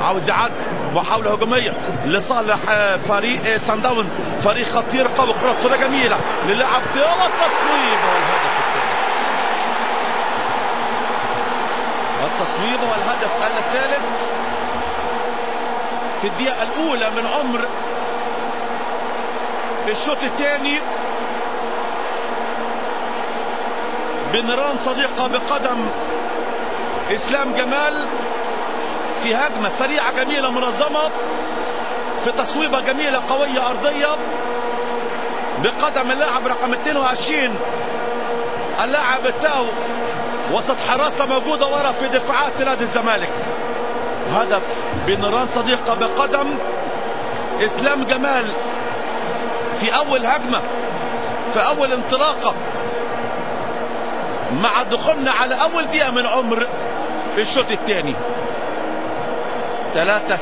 عاوز يعد محاولة هجومية لصالح فريق سان داونز، فريق خطير قوي، كرة جميلة للاعب والتصويب والهدف الثالث. التصويب والهدف الثالث في الدقيقة الأولى من عمر الشوط الثاني. بنيران صديقة بقدم اسلام جمال في هجمة سريعة جميلة منظمة، في تصويبة جميلة قوية أرضية بقدم اللاعب رقم 22 اللاعب التاو، وسط حراسة موجودة ورا في دفاعات نادي الزمالك. هدف بنيران صديقة بقدم اسلام جمال في أول هجمة، في أول انطلاقة، مع دخولنا على أول دقيقة من عمر الشوط الثاني. 3